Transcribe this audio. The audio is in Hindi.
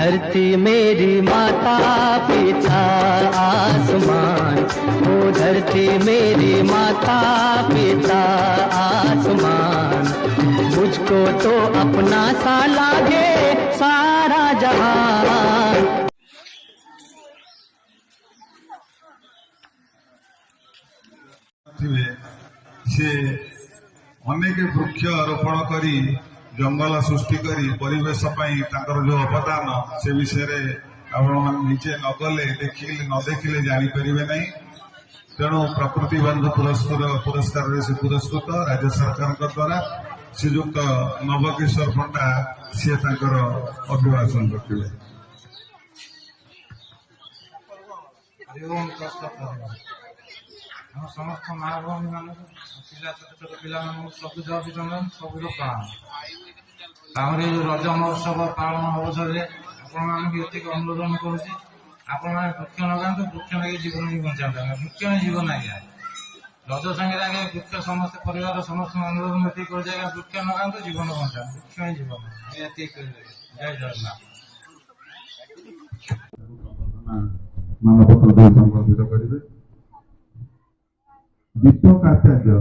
धरती मेरी माता पिता आसमान, ओ धरती मेरी माता पिता आसमान, मुझको तो अपना सा लागे सारा जहान। से अनेक वृक्ष रोपण करी जंगल सृष्टि करी परिवेश जो अवदान से विषय आप निजे नगले देखिले न देखिले जापर ना। तेणु प्रकृति बंधु पुरस्कार से पुरस्कृत राज्य सरकार द्वारा श्रीजुक्त नवकिशोर पंडा सी अभिभाषण रखिए। समस्त माँ भौणी मान पिला छोट छोट पिला सबुज अभिनंदन सबुज प्रणाम। रज महोत्सव पालन अवसर में आपको अनुरोध करुच्ची आपण मैंने वृक्ष लगाते वृक्ष लगे जीवन ही बचा वृक्ष ही जीवन आज्ञा रज संगे आगे वृक्ष समस्त परिवार समस्त अनुरोध में कर वृक्ष लगाते जीवन बचा वृक्ष ही जीवन जय जगन्नाथ। मानपत्र संबोधित करेंगे दीपक आचार्य।